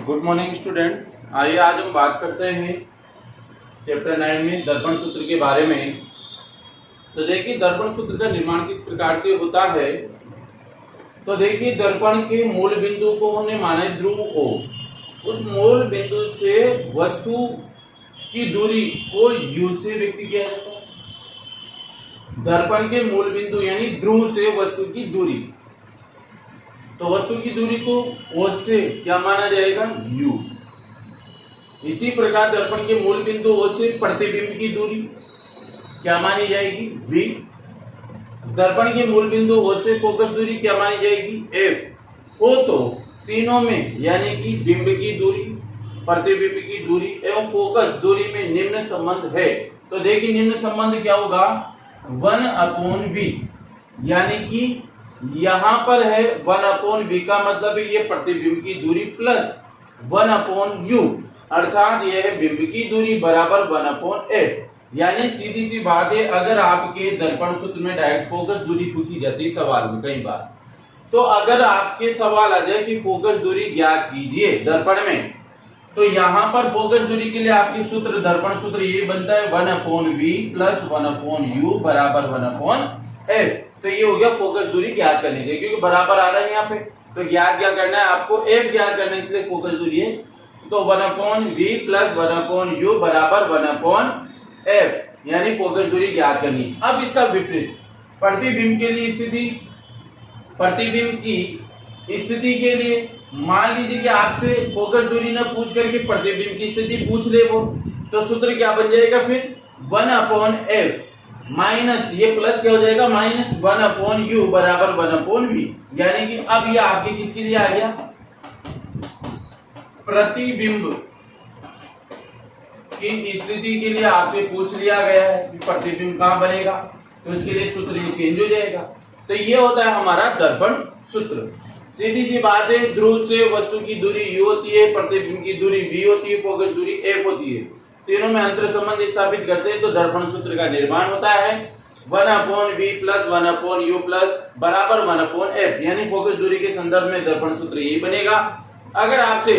Good morning students. आइए आज हम बात करते हैं चैप्टर 9 में दर्पण सूत्र के बारे में। तो देखिए दर्पण सूत्र का निर्माण किस प्रकार से होता है। तो देखिए दर्पण के मूल बिंदु को हमने माना है ध्रुव O। उस मूल बिंदु से वस्तु की दूरी को U से व्यक्त किया जाता है। दर्पण के मूल बिंदु यानी ध्रुव से वस्तु की दूरी, तो वस्तु की दूरी को O से क्या माना जाएगा, U। इसी प्रकार दर्पण के मूल बिंदु O से प्रतिबिंब की दूरी क्या मानी जाएगी, V। दर्पण के मूल बिंदु O से फोकस दूरी क्या मानी जाएगी, F। हो तो तीनों में यानी कि बिंब की दूरी, प्रतिबिंब की दूरी एवं फोकस दूरी में निम्न संबंध है। तो देखिए निम्न संबंध क्या होगा, 1/V, यानी कि यहां पर है 1/V का मतलब है ये प्रतिबिंब की दूरी प्लस 1/U, अर्थात यह है बिंब की दूरी बराबर 1/F। यानी सीधी सी बात है, अगर आपके दर्पण सूत्र में डायरेक्ट फोकस दूरी पूछी जाती है सवाल में कई बार, तो अगर आपके सवाल आ जाए कि फोकस दूरी ज्ञात कीजिए दर्पण में, तो यहां पर फोकस दूरी के लिए आपकी सूत्र दर्पण सूत्र ये बनता है 1/V प्लस 1/U बराबर 1/F। तो ये हो गया फोकस दूरी ज्ञात करने के, क्योंकि बराबर आ रहा है यहाँ पे, तो ज्ञात क्या करना है आपको, F ज्ञात करना है, इसलिए फोकस दूरी है। तो 1/V प्लस 1/U बराबर 1/F, यानी फोकस दूरी ज्ञात करनी। अब इसका विपरीत प्रतिबिंब के लिए स्थिति, प्रतिबिंब की स्थिति के लिए मान लीजिए कि आपसे फोकस दूरी न पूछ करके प्रतिबिंब की स्थिति पूछ ले वो, तो सूत्र क्या बन जाएगा फिर 1/F माइनस ये प्लस क्या हो जाएगा माइनस 1/U बराबर 1/V। यानी कि अब ये आपके किसके लिए आ गया, प्रतिबिंब की स्थिति के लिए आपसे पूछ लिया गया है कि प्रतिबिंब कहां बनेगा, तो इसके लिए सूत्र ये चेंज हो जाएगा। तो ये होता है हमारा दर्पण सूत्र। सीधी सी बात है, ध्रुव से वस्तु की दूरी U होती है, प्रतिबिंब की दूरी V होती है, फोकस दूरी F होती है। तीनों में अंतर संबंध स्थापित करते हैं तो दर्पण सूत्र का निर्माण होता है 1/V प्लस 1/U प्लस बराबर 1/F, यानी फोकस दूरी के संदर्भ में दर्पण सूत्र यही बनेगा। अगर आपसे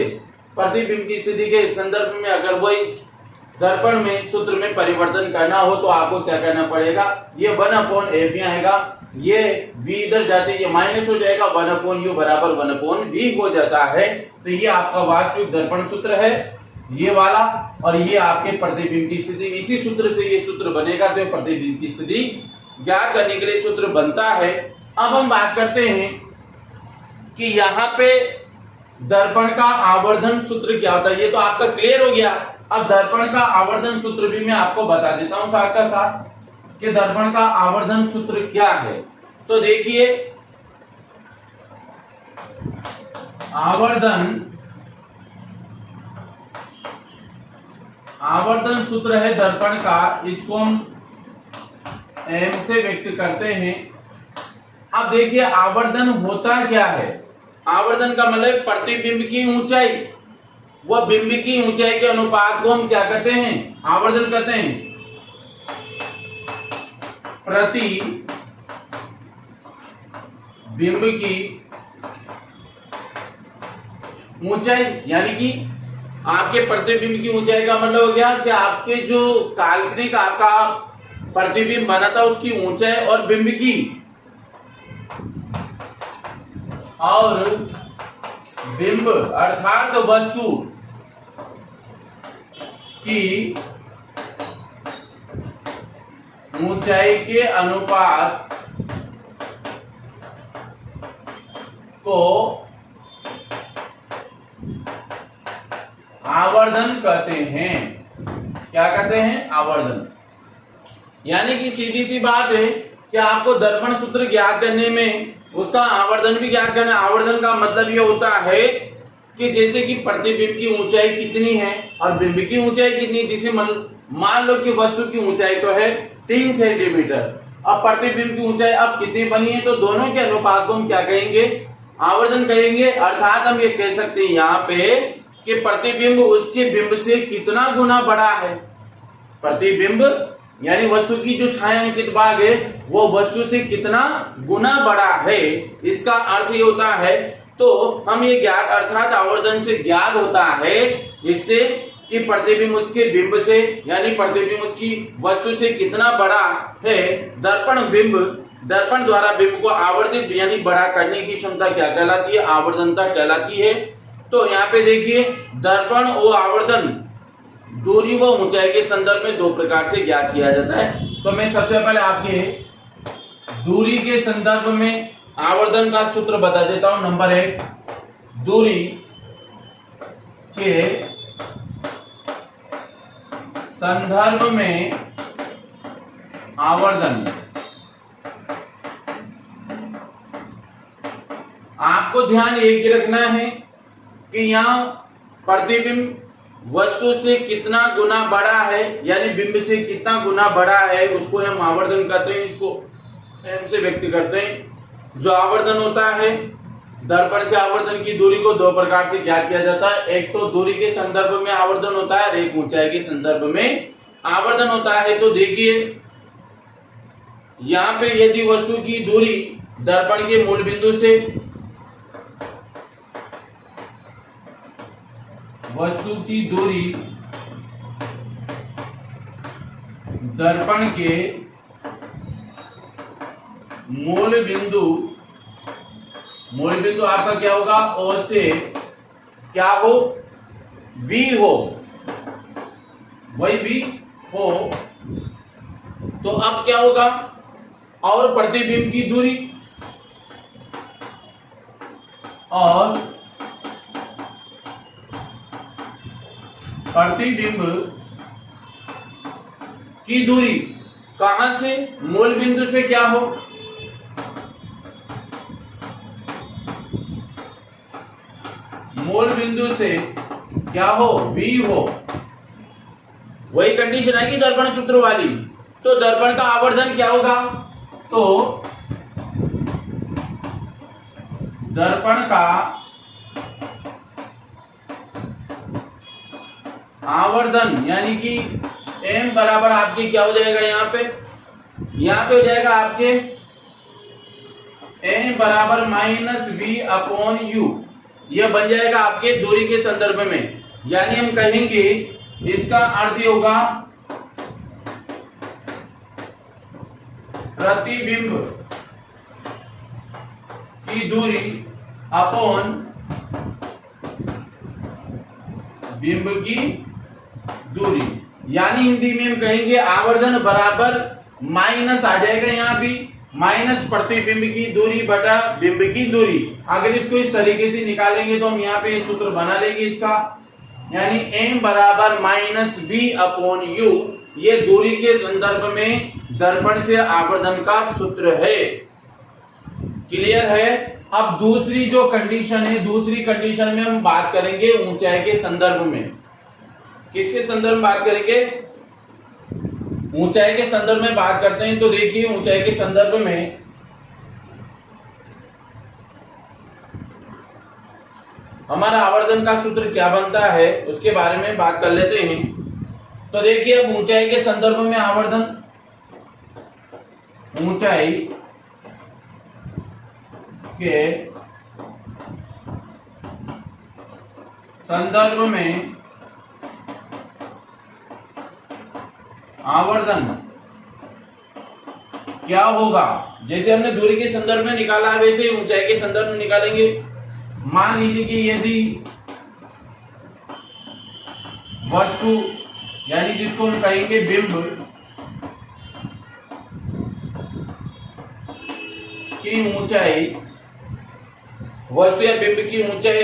प्रतिबिंब की स्थिति के संदर्भ में अगर वही दर्पण में सूत्र में परिवर्तन करना हो तो आपको क्या करना पड़ेगा, ये 1/F यहाँ आएगा, ये V इधर जाते ये माइनस हो जाएगा, 1/U बराबर 1/V हो जाता है। तो ये आपका वास्तविक दर्पण सूत्र है ये वाला, और ये आपके प्रतिबिंब की स्थिति, इसी सूत्र से ये सूत्र बनेगा। तो प्रतिबिंब की स्थिति ज्ञात करने के लिए सूत्र बनता है। अब हम बात करते हैं कि यहाँ पे दर्पण का आवर्धन सूत्र क्या होता है। ये तो आपका क्लियर हो गया। अब दर्पण का आवर्धन सूत्र भी मैं आपको बता देता हूं साथ का साथ कि दर्पण का आवर्धन सूत्र क्या है। तो देखिए आवर्धन सूत्र है दर्पण का, इसको हम M से व्यक्त करते हैं। अब देखिए आवर्धन होता क्या है, आवर्धन का मतलब प्रतिबिंब की ऊंचाई, वह बिंब की ऊंचाई के अनुपात को हम क्या करते हैं, आवर्धन करते हैं। प्रति बिंब की ऊंचाई, यानी कि आपके प्रतिबिंब की ऊंचाई का मतलब हो गया कि आपके जो काल्पनिक आपका प्रतिबिंब बना था उसकी ऊंचाई और बिंब की, और बिंब अर्थात वस्तु की ऊंचाई के अनुपात को आवर्धन कहते हैं। क्या कहते हैं, आवर्धन। यानी कि सीधी सी बात है कि आपको दर्पण सूत्र ज्ञात करने में उसका आवर्धन भी ज्ञात करना। आवर्धन का मतलब ये होता है कि जैसे कि प्रतिबिंब की ऊंचाई कितनी है और बिंब की ऊंचाई कितनी है। जैसे मान लो कि वस्तु की ऊंचाई तो है 3 सेंटीमीटर, अब प्रतिबिंब की ऊंचाई अब कितनी बनी है, तो दोनों के अनुपात को हम क्या कहेंगे, आवर्धन कहेंगे। अर्थात हम ये कह सकते हैं यहाँ पे कि प्रतिबिंब उसके बिंब से कितना गुना बड़ा है। प्रतिबिंब यानी वस्तु की जो छायांकित भाग है वो वस्तु से कितना गुना बड़ा है। इसका अर्थ ये होता है तो हम ये ज्ञात अर्थात आवर्धन से ज्ञात होता है इससे कि प्रतिबिंब उसके बिंब से यानी प्रतिबिंब उसकी वस्तु से कितना बड़ा है। दर्पण द्वारा बिंब को आवर्धित यानी बड़ा करने की क्षमता क्या कहलाती है? आवर्धनता कहलाती है। तो यहाँ पे देखिए दर्पण और आवर्धन दूरी व ऊंचाई के संदर्भ में दो प्रकार से ज्ञात किया जाता है। तो मैं सबसे पहले आपके दूरी के संदर्भ में आवर्धन का सूत्र बता देता हूं। नंबर 1, दूरी के संदर्भ में आवर्धन। आपको ध्यान एक ही रखना है कि यहाँ प्रतिबिंब वस्तु से कितना गुना बड़ा है यानी बिंब से कितना गुना बड़ा है उसको हम आवर्धन कहते हैं, इसको एम से व्यक्त करते हैं। जो आवर्धन होता है दर्पण से आवर्धन की दूरी को दो प्रकार से ज्ञात किया जाता है। एक तो दूरी के संदर्भ में आवर्धन होता है और एक ऊंचाई के संदर्भ में आवर्धन होता है। तो देखिए यहाँ पे यदि वस्तु की दूरी दर्पण के मूल बिंदु से वस्तु की दूरी दर्पण के मूल बिंदु आपका क्या होगा? ओ से क्या हो? V हो, वही V हो। तो अब क्या होगा? और प्रतिबिंब की दूरी और प्रतिबिंब की दूरी कहां से? मूल बिंदु से क्या हो? मूल बिंदु से क्या हो? V हो। वही कंडीशन है कि दर्पण सूत्र वाली। तो दर्पण का आवर्धन क्या होगा? तो दर्पण का आवर्धन यानी कि m बराबर आपके क्या हो जाएगा? यहाँ पे हो जाएगा आपके m बराबर -v/u। यह बन जाएगा आपके दूरी के संदर्भ में। यानी हम कहेंगे इसका अर्थ होगा प्रतिबिंब की दूरी अपॉन बिंब की दूरी। यानी हिंदी में हम कहेंगे आवर्धन बराबर माइनस आ जाएगा यहाँ भी माइनस प्रतिबिंब की दूरी बटा बिंब की दूरी। अगर इसको इस तरीके से निकालेंगे तो हम यहाँ पे सूत्र बना लेंगे इसका, यानी m बराबर -v/u। ये दूरी के संदर्भ में दर्पण से आवर्धन का सूत्र है। क्लियर है? अब दूसरी जो कंडीशन है, दूसरी कंडीशन में हम बात करेंगे ऊंचाई के संदर्भ में। किसके संदर्भ में बात करेंगे? ऊंचाई के संदर्भ में बात करते हैं। तो देखिए ऊंचाई के संदर्भ में हमारा आवर्धन का सूत्र क्या बनता है उसके बारे में बात कर लेते हैं। तो देखिए अब ऊंचाई के संदर्भ में आवर्धन, ऊंचाई के संदर्भ में आवर्धन क्या होगा? जैसे हमने दूरी के संदर्भ में निकाला वैसे ही ऊंचाई के संदर्भ में निकालेंगे। मान लीजिए कि यदि वस्तु यानी जिसको हम कहेंगे बिंब की ऊंचाई, वस्तु या बिंब की ऊंचाई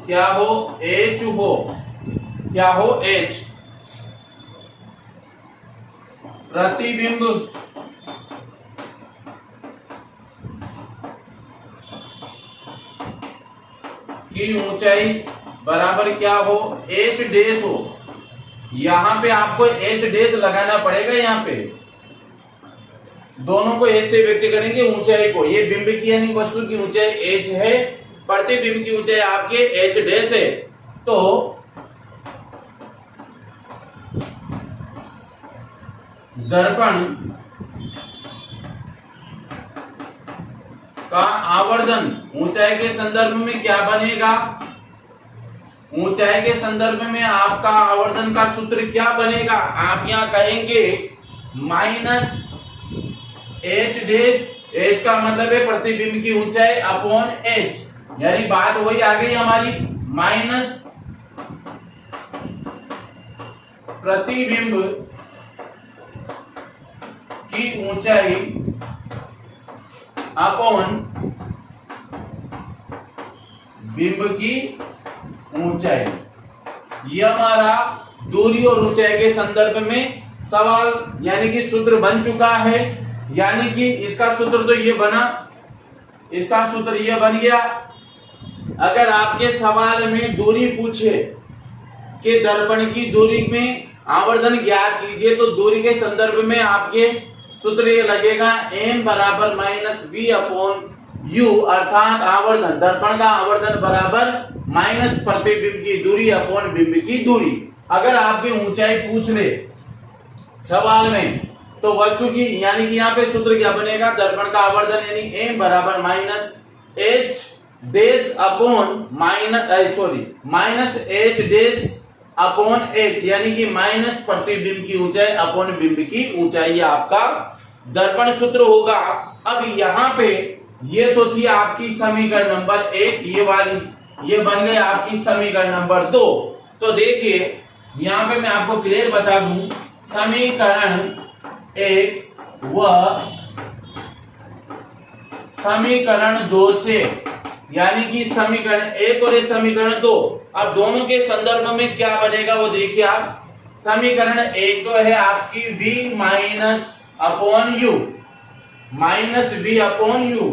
क्या हो? h हो। क्या हो? h। प्रतिबिंब की ऊंचाई बराबर क्या हो? h डैश हो। यहां पे आपको h डैश लगाना पड़ेगा। यहाँ पे दोनों को h से व्यक्त करेंगे ऊंचाई को। ये बिंब की यानी वस्तु की ऊंचाई h है, प्रतिबिंब की ऊंचाई आपके h डैश है। तो दर्पण का आवर्धन ऊंचाई के संदर्भ में क्या बनेगा, ऊंचाई के संदर्भ में आपका आवर्धन का सूत्र क्या बनेगा, आप यहां कहेंगे माइनस एच डैश, एच का मतलब है प्रतिबिंब की ऊंचाई अपॉन एच, यानी बात वही आ गई हमारी, माइनस प्रतिबिंब की ऊंचाई अपॉन बिंब की ऊंचाई। यह हमारा दूरी और ऊंचाई के संदर्भ में सवाल यानी कि सूत्र बन चुका है। यानी कि इसका सूत्र तो ये बना, इसका सूत्र ये बन गया। अगर आपके सवाल में दूरी पूछे कि दर्पण की दूरी में आवर्धन ज्ञात कीजिए, तो दूरी के संदर्भ में आपके सूत्र ये लगेगा m बराबर माइनस v अपॉन u, अर्थात आवर्धन, दर्पण का आवर्धन बराबर माइनस प्रतिबिंब की दूरी अपॉन बिंब की दूरी। अगर आपकी ऊंचाई पूछ ले सवाल में, तो वस्तु की यानी कि यहाँ पे सूत्र क्या बनेगा, दर्पण का आवर्धन यानी m बराबर minus h dash upon minus h dash upon h, यानी कि माइनस प्रतिबिंब की ऊंचाई अपॉन बिंब की ऊंचाई, ये आपका दर्पण सूत्र होगा। अब यहाँ पे ये तो थी आपकी समीकरण नंबर 1, ये वाली, ये बन गई आपकी समीकरण नंबर 2। तो देखिए यहाँ पे मैं आपको क्लियर बता दूं, समीकरण 1 व समीकरण 2 से, यानी कि समीकरण 1 और समीकरण 2, अब दोनों के संदर्भ में क्या बनेगा वो देखिए आप। समीकरण 1 तो है आपकी v minus upon you, minus v upon you.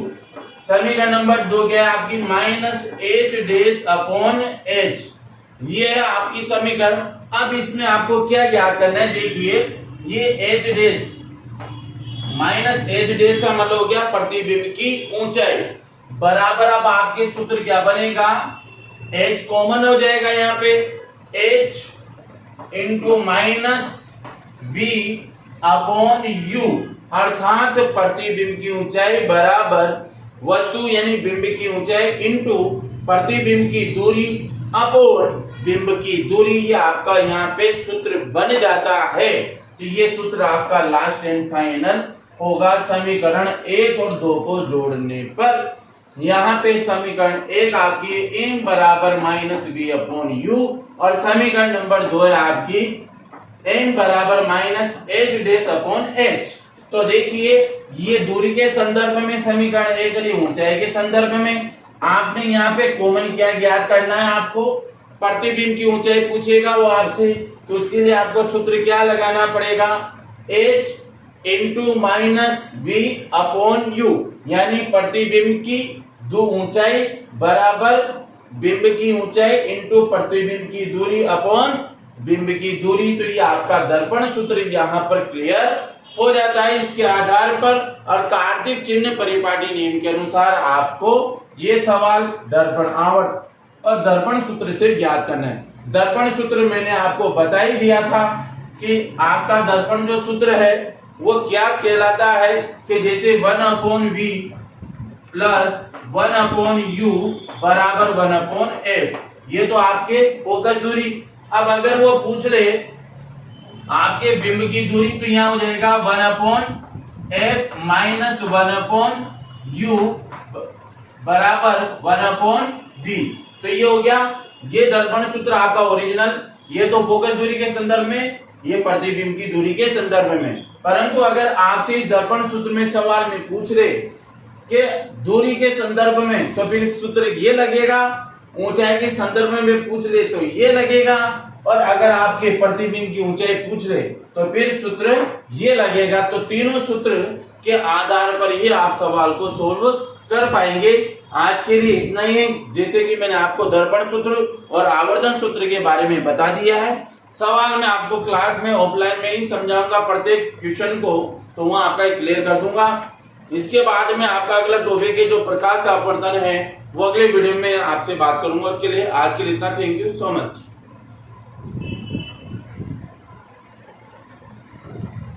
समीकरण नंबर 2 क्या है आपकी, minus h dash upon h, ये है आपकी समीकरण। अब इसमें आपको क्या ज्ञात करना है, देखिए ये h dash, minus h dash का मतलब हो गया प्रतिबिंब की ऊंचाई, बराबर अब आपके सूत्र क्या बनेगा, h कॉमन हो जाएगा यहाँ पे, h into minus v upon u, अर्थात प्रतिबिंब की ऊंचाई बराबर वस्तु यानी बिंब की ऊंचाई इंटू प्रतिबिंब की दूरी अपॉन बिंब की दूरी। ये आपका यहाँ पे सूत्र बन जाता है। तो ये सूत्र आपका लास्ट एंड फाइनल होगा समीकरण 1 और 2 को जोड़ने पर। यहाँ पे समीकरण 1 आपकी m बराबर माइनस v अपॉन यू, और समीकरण नंबर 2 है आपकी m बराबर minus h dash upon h। तो देखिए ये दूरी के संदर्भ में समीकरण 1 और ऊंचाई के संदर्भ में आपने यहाँ पे कॉमन क्या ज्ञात करना है, आपको प्रतिबिंब की ऊंचाई पूछेगा वो आपसे, तो उसके लिए आपको सूत्र क्या लगाना पड़ेगा, h into minus v upon you, यानी प्रतिबिंब की ऊंचाई बराबर बिंब की ऊंचाई इंटू प्रतिबिंब की दूरी अपॉन बिंब की दूरी। तो ये आपका दर्पण सूत्र यहाँ पर क्लियर हो जाता है। इसके आधार पर और कार्तिक चिन्ह परिपाटी नियम के अनुसार आपको ये सवाल दर्पण आवर्त और दर्पण सूत्र से ज्ञात करना है। दर्पण सूत्र मैंने आपको बता ही दिया था कि आपका दर्पण जो सूत्र है वो क्या कहलाता है कि जैसे 1 upon v plus 1 upon u बराबर 1 अपॉन f, ये तो आपके फोकस दूरी। अब अगर वो पूछ ले आपके बिंब की दूरी, तो यहाँ हो जाएगा 1 upon f minus 1 upon u बराबर 1 अपॉन v। तो ये हो गया ये दर्पण सूत्र आपका ओरिजिनल, ये तो फोकस दूरी के संदर्भ में, ये प्रतिबिंब की दूरी के संदर्भ में। परंतु अगर आपसे दर्पण सूत्र में सवाल में पूछ ले कि दूरी के संदर्भ में, तो फिर सूत्र ये लगेगा, ऊंचाई के संदर्भ में पूछ ले तो ये लगेगा, और अगर आपके प्रतिबिंब की ऊंचाई पूछ ले तो फिर सूत्र ये लगेगा। तो तीनों सूत्र के आधार पर ये आप सवाल को सोल्व कर पाएंगे। आज के लिए इतना ही है। जैसे कि मैंने आपको दर्पण सूत्र और आवर्धन सूत्र के बारे में बता दिया है, सवाल मैं आपको क्लास में ऑफलाइन में ही समझाऊंगा प्रत्येक क्वेश्चन को, तो वहां आपका क्लियर कर दूंगा। इसके बाद में आपका अगला टॉपिक है जो प्रकाश का अपवर्तन है, वो अगले वीडियो में आपसे बात करूंगा। उसके लिए आज के लिए इतना, थैंक यू सो मच।